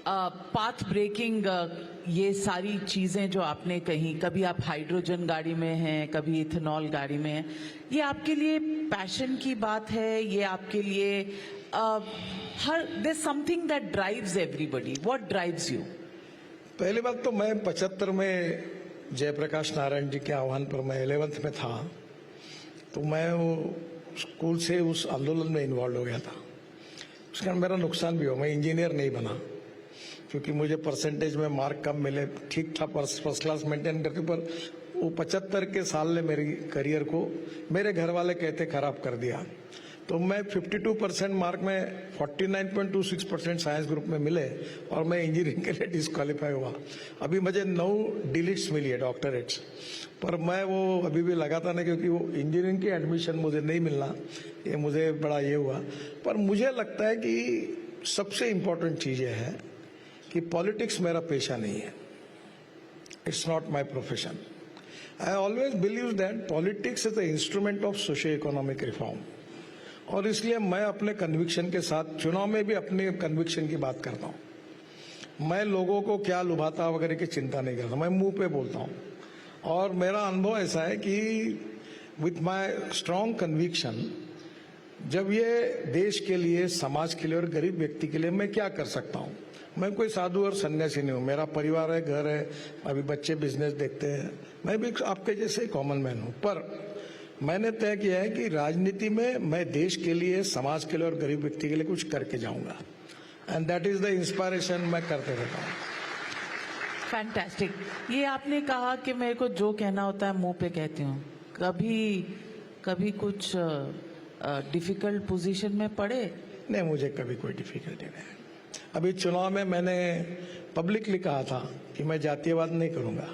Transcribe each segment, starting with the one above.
Path breaking ये सारी चीजें जो आपने कही, कभी आप हाइड्रोजन गाड़ी में हैं, कभी इथेनॉल गाड़ी में हैं, ये आपके लिए पैशन की बात है? ये आपके लिए हर there something that drives everybody? What drives you? पहली बात तो मैं 75 में जयप्रकाश नारायण जी के आह्वान पर मैं 11th में था, तो मैं वो स्कूल से उस आंदोलन में इन्वॉल्व हो गया था। उसके कारण मेरा नुकसान भी हुआ, मैं इंजीनियर नहीं बना क्योंकि मुझे परसेंटेज में मार्क कम मिले। ठीक था, फर्स्ट क्लास मेंटेन करके, पर वो 75 के साल ने मेरी करियर को मेरे घर वाले कहते खराब कर दिया। तो मैं 52% मार्क में 49.26% साइंस ग्रुप में मिले और मैं इंजीनियरिंग के लिए डिस्क्वालीफाई हुआ। अभी मुझे 9 डिलीट्स मिली है, डॉक्टरेट्स, पर मैं वो अभी भी लगाता नहीं क्योंकि वो इंजीनियरिंग की एडमिशन मुझे नहीं मिलना, ये मुझे बड़ा ये हुआ। पर मुझे लगता है कि सबसे इम्पोर्टेंट चीज़ ये है कि पॉलिटिक्स मेरा पेशा नहीं है, it's not my profession. I always believe that politics is the instrument of socio economic reform, और इसलिए मैं अपने कन्विक्शन के साथ चुनाव में भी अपने कन्विक्शन की बात करता हूं। मैं लोगों को क्या लुभाता वगैरह की चिंता नहीं करता, मैं मुंह पे बोलता हूं। और मेरा अनुभव ऐसा है कि विथ माय स्ट्रांग कन्विक्शन, जब ये देश के लिए, समाज के लिए और गरीब व्यक्ति के लिए मैं क्या कर सकता हूं। मैं कोई साधु और सन्यासी नहीं हूं, मेरा परिवार है, घर है, अभी बच्चे बिजनेस देखते हैं, मैं भी आपके जैसे कॉमन मैन हूं। पर मैंने तय किया है कि राजनीति में मैं देश के लिए, समाज के लिए और गरीब व्यक्ति के लिए कुछ करके जाऊंगा, and that is the inspiration मैं करते रहता हूँ। फैंटास्टिक। ये आपने कहा कि मेरे को जो कहना होता है मुंह पे कहती हूँ। कभी कुछ डिफिकल्ट पोजीशन में पड़े? नहीं, मुझे कभी कोई डिफिकल्टी नहीं है। अभी चुनाव में मैंने पब्लिकली कहा था कि मैं जातीयवाद नहीं करूंगा,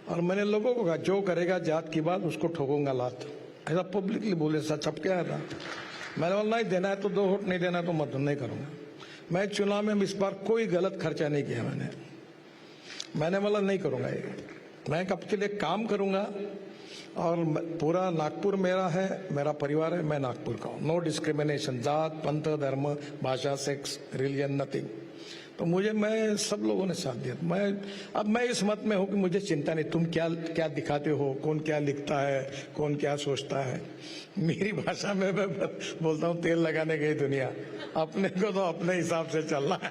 और मैंने लोगों को कहा जो करेगा जात की बात उसको ठोकूंगा लात, ऐसा पब्लिकली बोले। सच छप के आया था। मैंने बोला नहीं देना है तो 2 वोट, नहीं देना है तो मत, नहीं करूंगा। मैं चुनाव में इस बार कोई गलत खर्चा नहीं किया। मैंने बोला नहीं करूंगा ये, मैं कब के लिए काम करूंगा, और पूरा नागपुर मेरा है, मेरा परिवार है, मैं नागपुर का हूँ। नो डिस्क्रिमिनेशन, जात, पंथ, धर्म, भाषा, सेक्स, रिलीजन, नथिंग। तो मैं सब लोगों ने साथ दिया। मैं इस मत में हूं कि मुझे चिंता नहीं तुम क्या क्या दिखाते हो, कौन क्या लिखता है, कौन क्या सोचता है। मेरी भाषा में मैं बोलता हूं तेल लगाने गई दुनिया, अपने को तो अपने हिसाब से चलना है।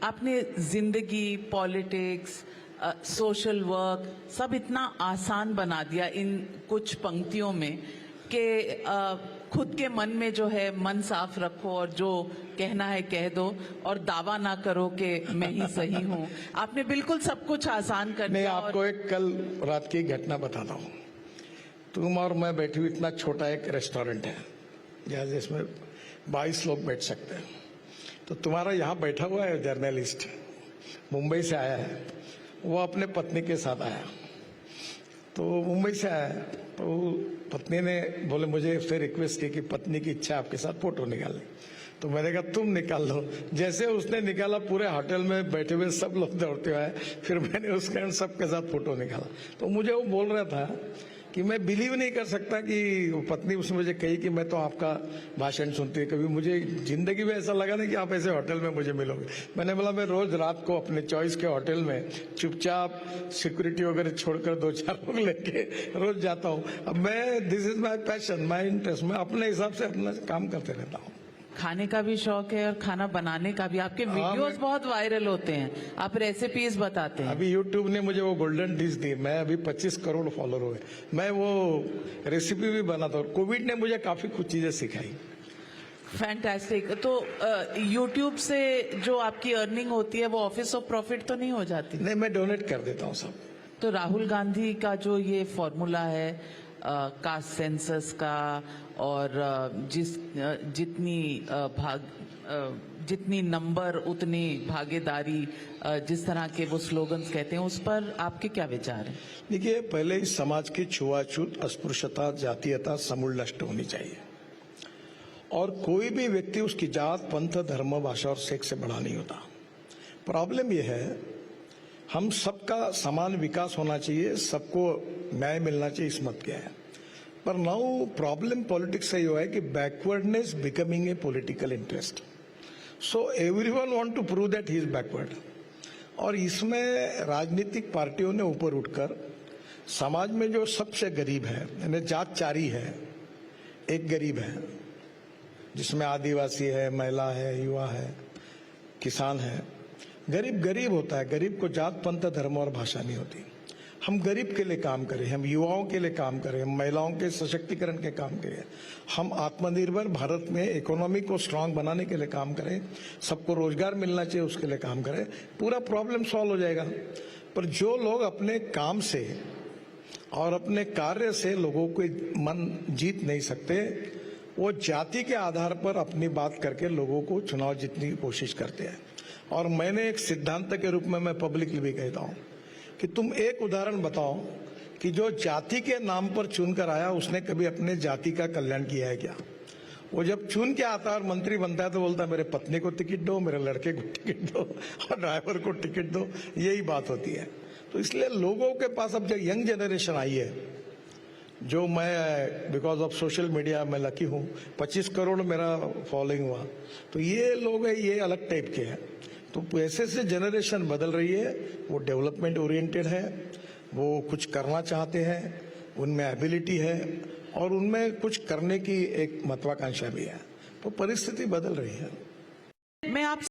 आपने जिंदगी, पॉलिटिक्स, सोशल वर्क सब इतना आसान बना दिया इन कुछ पंक्तियों में कि खुद के मन में जो है मन साफ रखो और जो कहना है कह दो, और दावा ना करो कि मैं ही सही हूँ। आपने बिल्कुल सब कुछ आसान कर दिया। मैं आपको एक कल रात की घटना बताता हूँ। तुम और मैं बैठी हुई, इतना छोटा एक रेस्टोरेंट है जिसमें 22 लोग बैठ सकते हैं। तो तुम्हारा यहाँ बैठा हुआ है जर्नलिस्ट, मुंबई से आया है, वो अपने पत्नी के साथ आया। तो मुंबई से आया, तो पत्नी ने बोले मुझे फिर रिक्वेस्ट की कि पत्नी की इच्छा आपके साथ फोटो निकालने। तो मैंने कहा तुम निकाल लो। जैसे उसने निकाला, पूरे होटल में बैठे हुए सब लोग दौड़ते हुए आए, फिर मैंने उसके सबके साथ फोटो निकाला। तो मुझे वो बोल रहा था कि मैं बिलीव नहीं कर सकता कि वो पत्नी उसने मुझे कही कि मैं तो आपका भाषण सुनती है, कभी मुझे जिंदगी में ऐसा लगा नहीं कि आप ऐसे होटल में मुझे मिलोगे। मैंने बोला मैं रोज रात को अपने चॉइस के होटल में चुपचाप सिक्योरिटी वगैरह छोड़कर 2-4 लोग लेके रोज जाता हूँ। अब this is my passion, my interest, मैं अपने हिसाब से अपना काम करते रहता हूँ। खाने का भी शौक है और खाना बनाने का भी। आपके वीडियोस बहुत वायरल होते हैं, आप रेसिपीज बताते हैं। अभी यूट्यूब ने मुझे वो गोल्डन डिश दी, मैं अभी 25 करोड़ फॉलोअर हुए, मैं वो रेसिपी भी बनाता हूँ। कोविड ने मुझे काफी कुछ चीजें सिखाई। फैंटास्टिक। तो यूट्यूब से जो आपकी अर्निंग होती है वो ऑफिस ऑफ प्रॉफिट तो नहीं हो जाती? नहीं, मैं डोनेट कर देता हूँ सब। तो राहुल गांधी का जो ये फॉर्मूला है कास्ट सेंसस का, और जितनी नंबर उतनी भागीदारी, जिस तरह के वो स्लोगन्स कहते हैं, उस पर आपके क्या विचार हैं? देखिए, पहले इस समाज की छुआछूत, अस्पृश्यता, जातीयता समूल नष्ट होनी चाहिए, और कोई भी व्यक्ति उसकी जात, पंथ, धर्म, भाषा और सेक्स से बड़ा नहीं होता। प्रॉब्लम यह है, हम सबका समान विकास होना चाहिए, सबको न्याय मिलना चाहिए, इस मत क्या है। पर नाउ प्रॉब्लम पॉलिटिक्स से ये है कि backwardness becoming a political interest. So everyone want to prove that he is backward. और इसमें राजनीतिक पार्टियों ने ऊपर उठकर समाज में जो सबसे गरीब है, यानी जात चारी है, एक गरीब है जिसमें आदिवासी है, महिला है, युवा है, किसान है। गरीब गरीब होता है, गरीब को जात पंथ धर्म और भाषा नहीं होती। हम गरीब के लिए काम करें, हम युवाओं के लिए काम करें, हम महिलाओं के सशक्तिकरण के काम करें, हम आत्मनिर्भर भारत में इकोनॉमी को स्ट्रांग बनाने के लिए काम करें, सबको रोजगार मिलना चाहिए उसके लिए काम करें, पूरा प्रॉब्लम सॉल्व हो जाएगा। पर जो लोग अपने काम से और अपने कार्य से लोगों को मन जीत नहीं सकते, वो जाति के आधार पर अपनी बात करके लोगों को चुनाव जीतने की कोशिश करते हैं। और मैंने एक सिद्धांत के रूप में मैं पब्लिकली भी कहता हूं कि तुम एक उदाहरण बताओ कि जो जाति के नाम पर चुनकर आया उसने कभी अपने जाति का कल्याण किया है क्या? वो जब चुन के आता है और मंत्री बनता है तो बोलता है मेरे पत्नी को टिकट दो, मेरे लड़के को टिकट दो और ड्राइवर को टिकट दो, यही बात होती है। तो इसलिए लोगों के पास अब जो यंग जनरेशन आई है, जो मैं बिकॉज ऑफ सोशल मीडिया मैं लकी हूँ, 25 करोड़ मेरा फॉलोइंग हुआ, तो ये लोग है, ये अलग टाइप के हैं। तो ऐसे से जनरेशन बदल रही है, वो डेवलपमेंट ओरिएंटेड है, वो कुछ करना चाहते हैं, उनमें एबिलिटी है और उनमें कुछ करने की एक महत्वाकांक्षा भी है। तो परिस्थिति बदल रही है। मैं आप